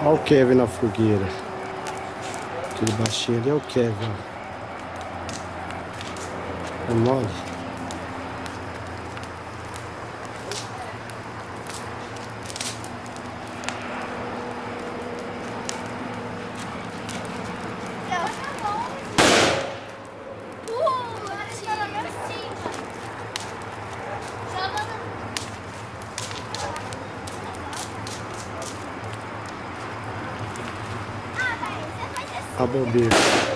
Olha o Kevin na fogueira. Aquele baixinho ali é o Kevin, ó. É mole. A bobeira.